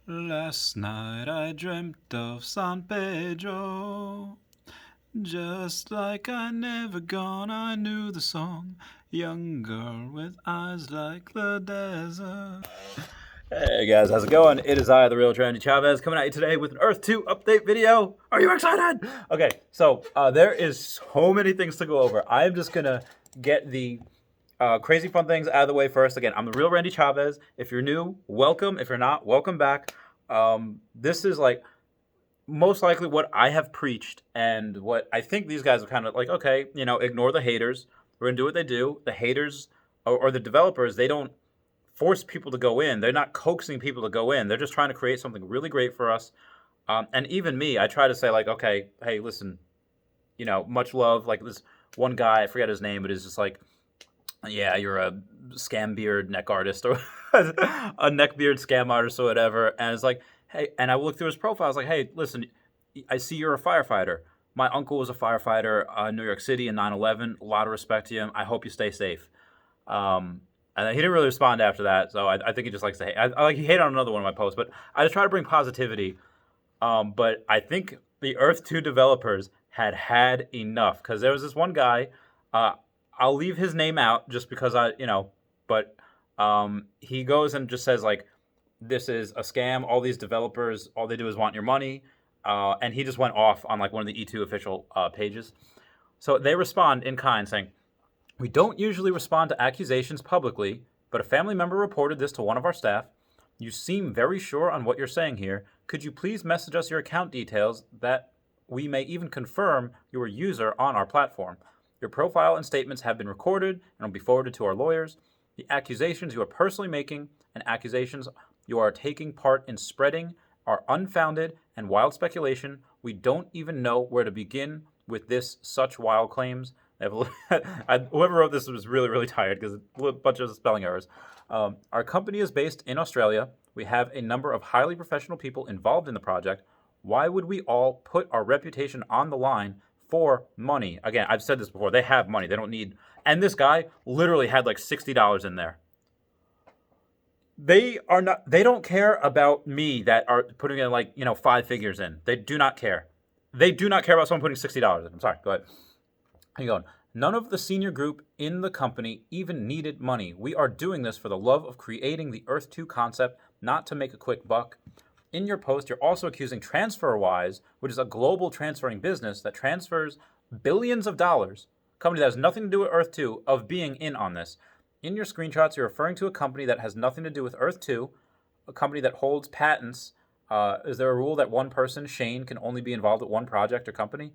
Last night I dreamt of San Pedro. Just like I never gone, I knew the song. Young girl with eyes like the desert. Hey guys, how's it going? It is I, the real Trendy Chavez, coming at you today with an Earth 2 update video. Are you excited? Okay, so there is so many things to go over. I'm just gonna get the crazy fun things out of the way first. Again, I'm the real Randy Chavez. If you're new, welcome. If you're not, welcome back. This is like most likely what I have preached and what I think these guys are kind of like, okay, ignore the haters. We're going to do what they do. The haters or the developers, they don't force people to go in. They're not coaxing people to go in. They're just trying to create something really great for us. And even me, I try to say like, okay, hey, listen, much love. Like this one guy, I forget his name, but it's just like, yeah, you're a scam beard neck artist or a neck beard scam artist or whatever. And it's like, hey, and I looked through his profile. I was like, hey, listen, I see you're a firefighter. My uncle was a firefighter in New York City in 9/11. A lot of respect to him. I hope you stay safe. And he didn't really respond after that, so I think he just likes to hate. He hated on another one of my posts, but I just try to bring positivity. But I think the Earth 2 developers had enough because there was this one guy. I'll leave his name out just because but he goes and just says like, this is a scam. All these developers, all they do is want your money. And he just went off on like one of the E2 official pages. So they respond in kind saying, we don't usually respond to accusations publicly, but a family member reported this to one of our staff. You seem very sure on what you're saying here. Could you please message us your account details that we may even confirm your user on our platform? Your profile and statements have been recorded and will be forwarded to our lawyers. The accusations you are personally making and accusations you are taking part in spreading are unfounded and wild speculation. We don't even know where to begin with such wild claims. Whoever wrote this was really, really tired because a bunch of spelling errors. Our company is based in Australia. We have a number of highly professional people involved in the project. Why would we all put our reputation on the line for money? Again, I've said this before. They have money. They don't need. And this guy literally had like $60 in there. They are not. They don't care about me that are putting in like 5 figures in. They do not care. They do not care about someone putting $60 in. I'm sorry. Go ahead. Hang on. None of the senior group in the company even needed money. We are doing this for the love of creating the Earth 2 concept, not to make a quick buck. In your post, you're also accusing TransferWise, which is a global transferring business that transfers billions of dollars, a company that has nothing to do with Earth 2, of being in on this. In your screenshots, you're referring to a company that has nothing to do with Earth 2, a company that holds patents. Is there a rule that one person, Shane, can only be involved with one project or company?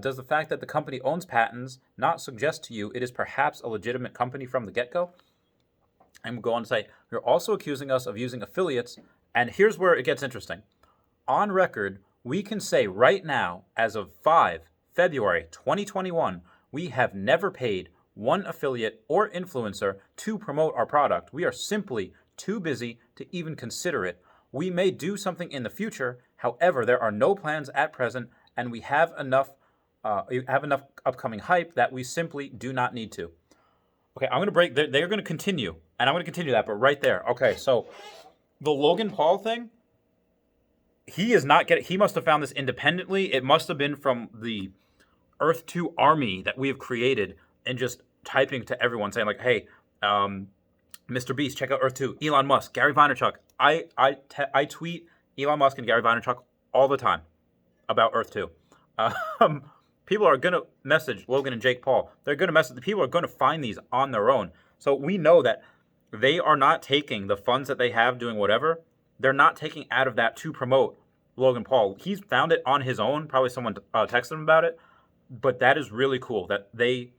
Does the fact that the company owns patents not suggest to you it is perhaps a legitimate company from the get-go? And we'll go on to say, you're also accusing us of using affiliates, and here's where it gets interesting. On record, we can say right now, as of 5 February 2021, we have never paid one affiliate or influencer to promote our product. We are simply too busy to even consider it. We may do something in the future. However, there are no plans at present, and we have enough upcoming hype that we simply do not need to. Okay, I'm going to break. They're going to continue, and I'm going to continue that, but right there. Okay, so the Logan Paul thing, he is not getting. He must have found this independently. It must have been from the Earth 2 army that we have created and just typing to everyone saying like, hey, Mr. Beast, check out Earth 2. Elon Musk, Gary Vaynerchuk. I tweet Elon Musk and Gary Vaynerchuk all the time about Earth 2. People are going to message Logan and Jake Paul. They're going to message. The people are going to find these on their own. So we know that they are not taking the funds that they have doing whatever. They're not taking out of that to promote Logan Paul. He's found it on his own. Probably someone texted him about it. But that is really cool that they,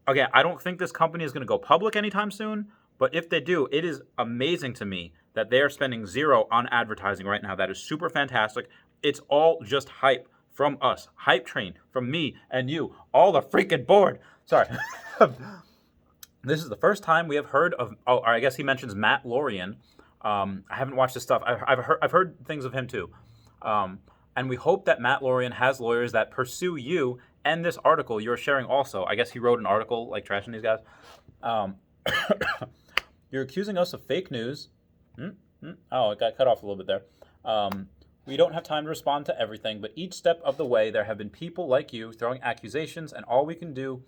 again, I don't think this company is going to go public anytime soon. But if they do, it is amazing to me that they are spending zero on advertising right now. That is super fantastic. It's all just hype from us. Hype train from me and you. All the freaking board. Sorry. This is the first time we have heard of, I guess he mentions Matt Lorian. I haven't watched his stuff. I've heard things of him too. And we hope that Matt Lorian has lawyers that pursue you and this article you're sharing also. I guess he wrote an article like trashing these guys. You're accusing us of fake news. Oh, it got cut off a little bit there. We don't have time to respond to everything, but each step of the way, there have been people like you throwing accusations, and all we can do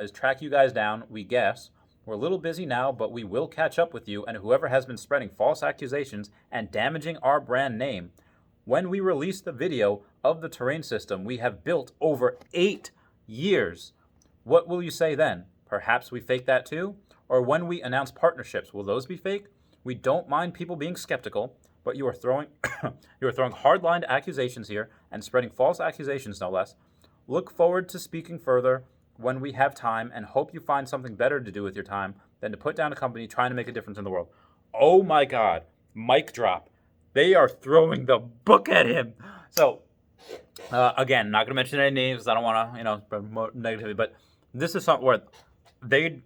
is track you guys down. We guess. We're a little busy now, but we will catch up with you and whoever has been spreading false accusations and damaging our brand name. When we release the video of the terrain system we have built over 8 years, what will you say then? Perhaps we fake that too? Or when we announce partnerships, will those be fake? We don't mind people being skeptical, but you are throwing hard-lined accusations here and spreading false accusations, no less. Look forward to speaking further when we have time and hope you find something better to do with your time than to put down a company trying to make a difference in the world. Oh my God. Mic drop. They are throwing the book at him. So, again, not going to mention any names. I don't want to, spread negativity, but this is something where they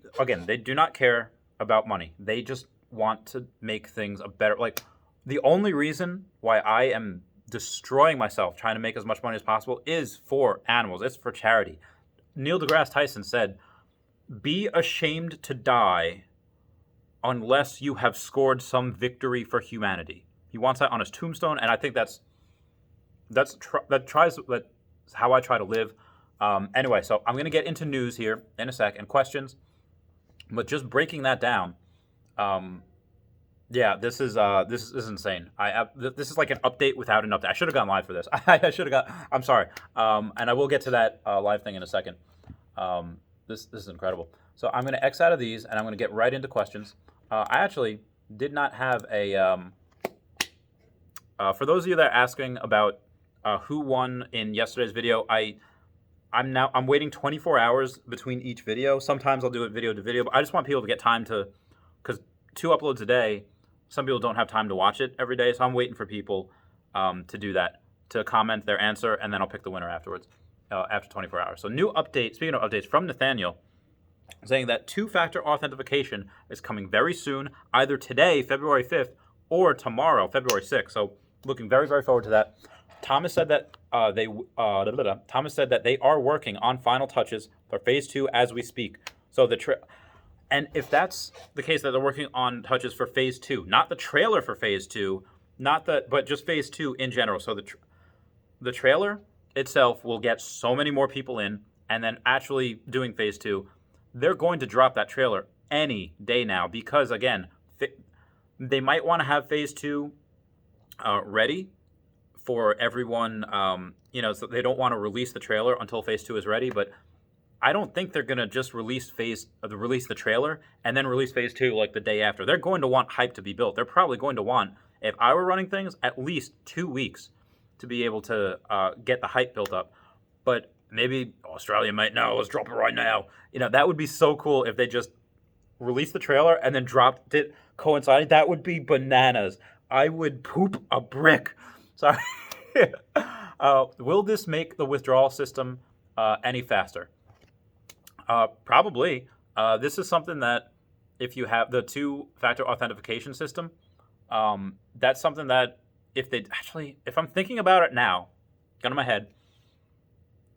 do not care about money. They just want to make things a better, like, the only reason why I am destroying myself trying to make as much money as possible is for animals. It's for charity. Neil deGrasse Tyson said, be ashamed to die unless you have scored some victory for humanity. He wants that on his tombstone, and I think that's how I try to live. Anyway, so I'm going to get into news here in a sec and questions, but just breaking that down, yeah, this is insane. This is like an update without an update. I should have gone live for this. I'm sorry. And I will get to that live thing in a second. This is incredible. So I'm going to X out of these, and I'm going to get right into questions. I actually did not have a. For those of you that are asking about who won in yesterday's video, I'm waiting 24 hours between each video. Sometimes I'll do it video to video, but I just want people to get time to, because 2 uploads a day, some people don't have time to watch it every day, so I'm waiting for people to do that, to comment their answer, and then I'll pick the winner afterwards, after 24 hours. So new update, speaking of updates, from Nathaniel, saying that 2-factor authentication is coming very soon, either today, February 5th, or tomorrow, February 6th. So looking very, very forward to that. Thomas said that they are working on final touches for Phase 2 as we speak. So and if that's the case, that they're working on touches for Phase 2, not the trailer for Phase 2, but just Phase 2 in general. So the trailer itself will get so many more people in, and then actually doing Phase 2, they're going to drop that trailer any day now because, again, they might want to have Phase 2 ready for everyone, so they don't want to release the trailer until Phase 2 is ready, but I don't think they're going to just release the trailer and then release Phase 2 like the day after. They're going to want hype to be built. They're probably going to want, if I were running things, at least 2 weeks to be able to get the hype built up. But maybe Australia might know, let's drop it right now. That would be so cool if they just released the trailer and then dropped it coinciding. That would be bananas. I would poop a brick. Sorry. Will this make the withdrawal system any faster? Probably. This is something that if you have the 2-factor authentication system, that's something that if I'm thinking about it now, gun in my head,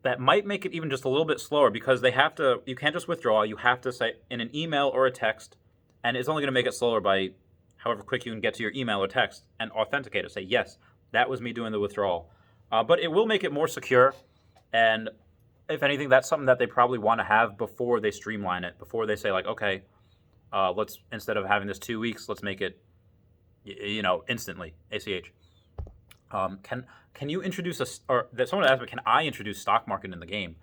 that might make it even just a little bit slower because you can't just withdraw. You have to say in an email or a text, and it's only going to make it slower by however quick you can get to your email or text and authenticate it. Say, yes, that was me doing the withdrawal. But it will make it more secure, and if anything, that's something that they probably want to have before they streamline it, before they say, like, okay, let's, instead of having this 2 weeks, let's make it, instantly, ACH. Can you introduce someone asked me, can I introduce stock market in the game?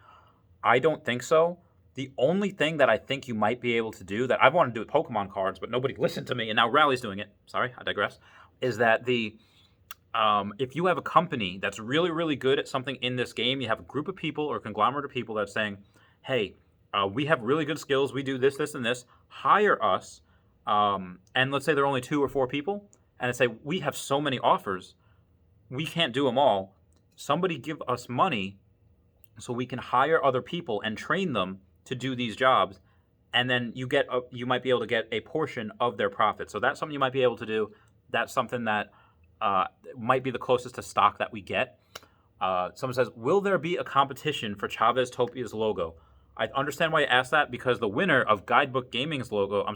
I don't think so. The only thing that I think you might be able to do, that I've wanted to do with Pokemon cards, but nobody listened to me, and now Rally's doing it, sorry, I digress, is that if you have a company that's really, really good at something in this game, you have a group of people or a conglomerate of people that's saying, hey, we have really good skills, we do this, this, and this, hire us, and let's say there are only 2 or 4 people, and say, we have so many offers, we can't do them all, somebody give us money so we can hire other people and train them to do these jobs, and then you might be able to get a portion of their profit. So that's something you might be able to do. That's something that might be the closest to stock that we get. Someone says, will there be a competition for Chavez Topia's logo? I understand why you asked that, because the winner of Guidebook Gaming's logo,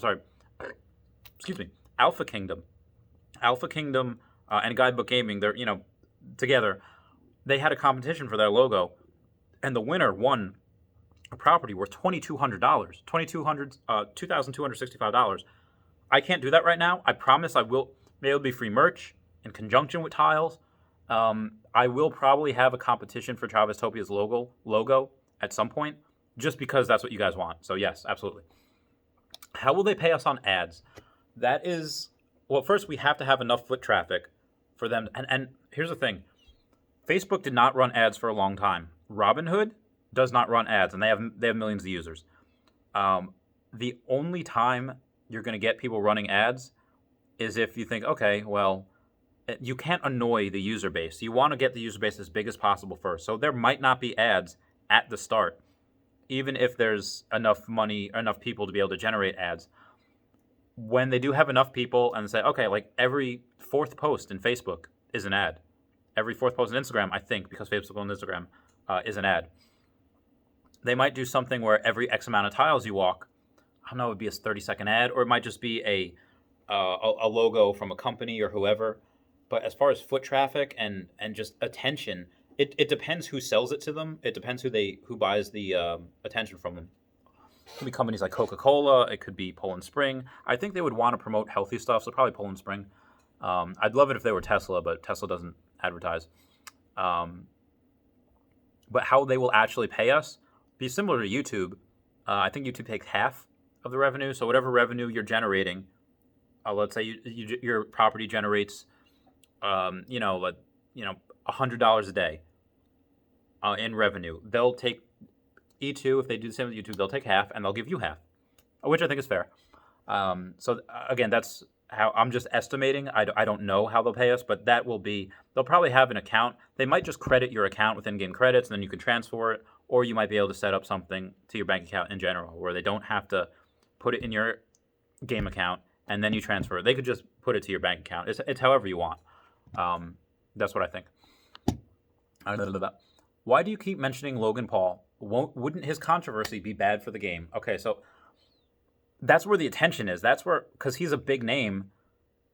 Alpha Kingdom, Alpha Kingdom and Guidebook Gaming, they're together. They had a competition for their logo, and the winner won a property worth $2,200, $2,265. I can't do that right now. I promise I will. Maybe it'll be free merch in conjunction with tiles. I will probably have a competition for Chavez Topia's logo at some point, just because that's what you guys want. So yes, absolutely. How will they pay us on ads? That is, well, first we have to have enough foot traffic for them. And here's the thing. Facebook did not run ads for a long time. Robinhood does not run ads, and they have millions of users. The only time you're going to get people running ads is if you think, okay, well, you can't annoy the user base. You want to get the user base as big as possible first. So there might not be ads at the start, even if there's enough money, enough people to be able to generate ads. When they do have enough people and say, okay, like every fourth post in Facebook is an ad. Every fourth post on Instagram, I think, because Facebook and Instagram is an ad. They might do something where every X amount of tiles you walk, I don't know, it would be a 30-second ad, or it might just be a logo from a company or whoever. But as far as foot traffic and just attention, it depends who sells it to them. It depends who buys the attention from them. It could be companies like Coca-Cola. It could be Poland Spring. I think they would want to promote healthy stuff, so probably Poland Spring. I'd love it if they were Tesla, but Tesla doesn't advertise. But how they will actually pay us be similar to YouTube. I think YouTube takes half of the revenue. So whatever revenue you're generating, let's say your property generates, $100 a day in revenue. They'll take E2, if they do the same with YouTube, they'll take half and they'll give you half, which I think is fair. So again, that's how I'm just estimating. I don't know how they'll pay us, but that will be, they'll probably have an account. They might just credit your account with in-game credits, and then you can transfer it, or you might be able to set up something to your bank account in general where they don't have to put it in your game account and then you transfer it. They could just put it to your bank account. It's however you want. That's what I think. Why do you keep mentioning Logan Paul? Wouldn't his controversy be bad for the game? Okay, so that's where the attention is. That's where, because he's a big name,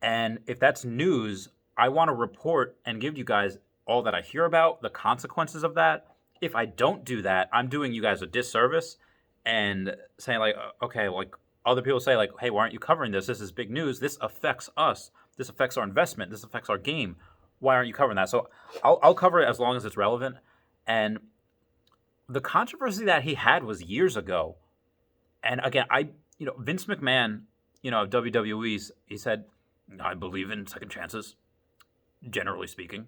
and if that's news, I want to report and give you guys all that I hear about, the consequences of that. If I don't do that, I'm doing you guys a disservice and saying like, okay, like other people say like, hey, why aren't you covering this? This is big news. This affects us. This affects our investment. This affects our game. Why aren't you covering that? So I'll cover it as long as it's relevant. And the controversy that he had was years ago. And again, Vince McMahon, of WWE, he said, I believe in second chances, generally speaking.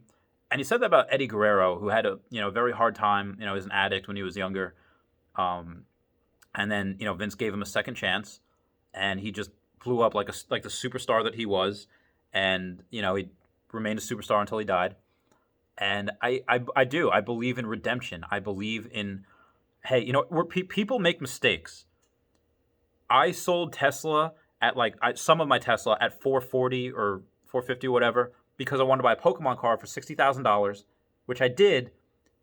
And he said that about Eddie Guerrero, who had a very hard time. He was an addict when he was younger. And then, Vince gave him a second chance, and he just blew up like the superstar that he was. And, he remained a superstar until he died. And I do. I believe in redemption. I believe in, hey, where people make mistakes. I sold Tesla at some of my Tesla at $440 or $450 or whatever because I wanted to buy a Pokemon card for $60,000, which I did,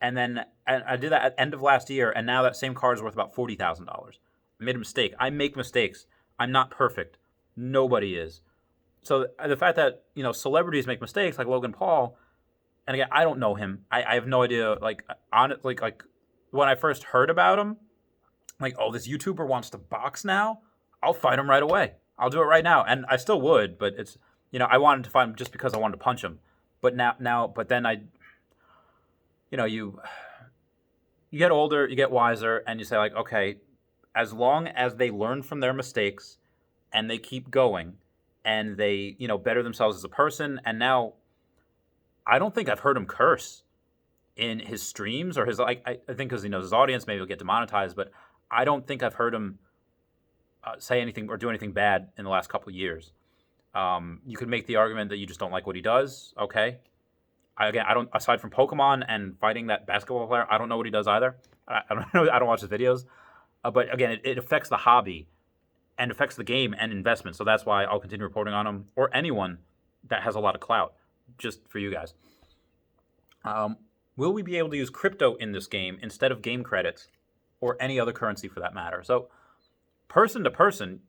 and then I did that at the end of last year, and now that same card is worth about $40,000. I made a mistake. I make mistakes. I'm not perfect. Nobody is. So the fact that celebrities make mistakes like Logan Paul, and again, I don't know him. I have no idea. Like when I first heard about him, this YouTuber wants to box now. I'll fight him right away. I'll do it right now, and I still would. But it's I wanted to fight him just because I wanted to punch him. But then you get older, you get wiser, and you say like, okay, as long as they learn from their mistakes and they keep going and they better themselves as a person. And now I don't think I've heard him curse in his streams or his I think because he knows his audience, maybe he'll get demonetized, but I don't think I've heard him say anything or do anything bad in the last couple of years. You could make the argument that you just don't like what he does. Okay. I don't, aside from Pokemon and fighting that basketball player, I don't know what he does either. I don't know. I don't watch his videos. But again, it affects the hobby and affects the game and investment. So that's why I'll continue reporting on him or anyone that has a lot of clout, just for you guys. Will we be able to use crypto in this game instead of game credits or any other currency for that matter? So person to person,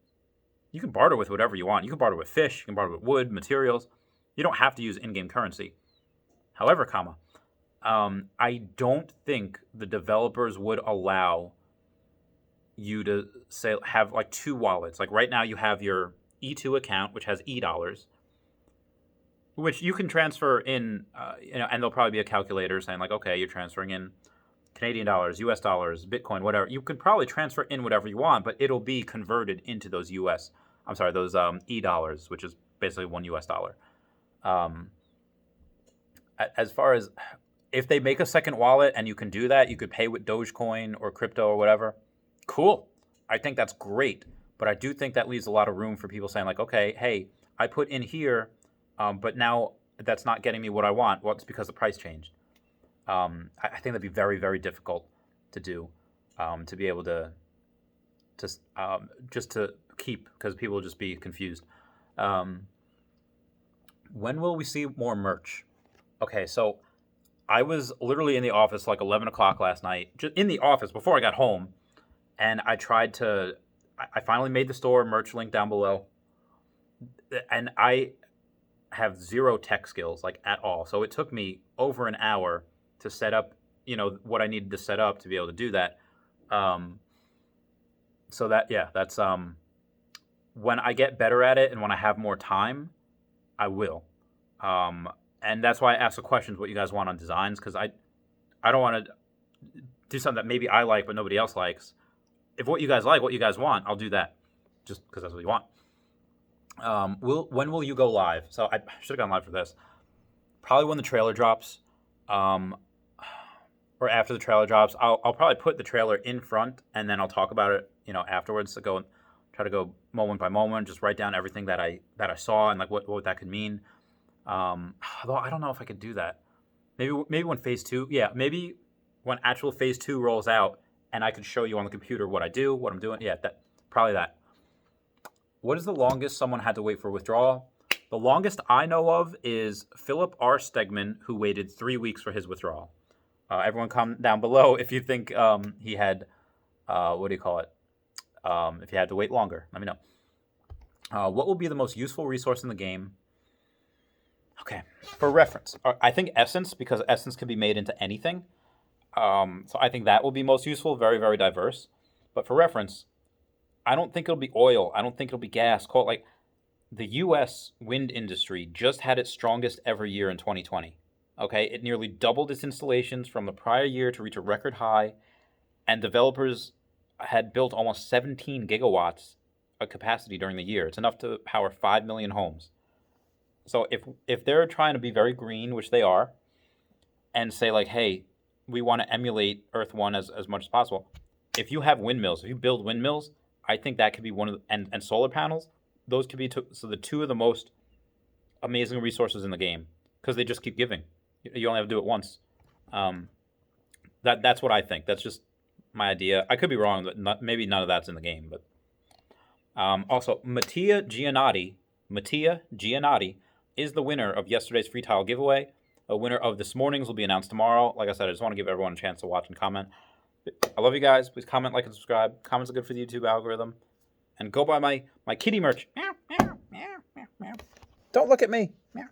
you can barter with whatever you want. You can barter with fish. You can barter with wood, materials. You don't have to use in-game currency. However, I don't think the developers would allow you to say have like two wallets. Like right now, you have your E2 account, which has E-dollars, which you can transfer in, and there'll probably be a calculator saying like, okay, you're transferring in Canadian dollars, US dollars, Bitcoin, whatever. You can probably transfer in whatever you want, but it'll be converted into those those E-dollars, which is basically $1 US. As far as if they make a second wallet and you can do that, you could pay with Dogecoin or crypto or whatever. Cool. I think that's great. But I do think that leaves a lot of room for people saying like, okay, hey, I put in here, but now that's not getting me what I want. Well, it's because the price changed. I think that'd be very, very difficult to do, to be able to just to keep, because people will just be confused. When will we see more merch? Okay, so I was literally in the office like 11 o'clock last night, just in the office before I got home, and I finally made the store merch link down below, and I have zero tech skills, like at all. So it took me over an hour to set up, what I needed to set up to be able to do that. So that's when I get better at it and when I have more time, I will. And that's why I ask the questions what you guys want on designs, because I don't want to do something that maybe I like but nobody else likes. If what you guys like, what you guys want, I'll do that, just because that's what you want. When will you go live? So I should have gone live for this. Probably when the trailer drops, or after the trailer drops. I'll probably put the trailer in front and then I'll talk about it, afterwards. So try to go moment by moment, just write down everything that I saw and like what that could mean. Although I don't know if I could do that. Maybe when phase 2, maybe when actual phase 2 rolls out and I could show you on the computer what I do, what I'm doing. Yeah, probably that. What is the longest someone had to wait for withdrawal? The longest I know of is Philip R. Stegman, who waited 3 weeks for his withdrawal. Everyone comment down below if you think he had, if he had to wait longer. Let me know. What will be the most useful resource in the game? Okay, for reference, I think Essence, because Essence can be made into anything. So I think that will be most useful, very, very diverse. But for reference, I don't think it'll be oil. I don't think it'll be gas. Call it like the U.S. wind industry just had its strongest ever year in 2020. Okay, it nearly doubled its installations from the prior year to reach a record high, and developers had built almost 17 gigawatts of capacity during the year. It's enough to power 5 million homes. So if they're trying to be very green, which they are, and say like, hey, we want to emulate Earth 1 as much as possible. If you have windmills, if you build windmills, I think that could be one of the, and solar panels, those could be the two of the most amazing resources in the game, because they just keep giving. You only have to do it once. That's what I think. That's just my idea. I could be wrong, but maybe none of that's in the game. But also, Mattia Giannotti is the winner of yesterday's free tile giveaway. A winner of this morning's will be announced tomorrow. Like I said, I just want to give everyone a chance to watch and comment. I love you guys. Please comment, like, and subscribe. Comments are good for the YouTube algorithm. And go buy my kitty merch. Meow, meow, meow, meow, meow. Don't look at me. Meow.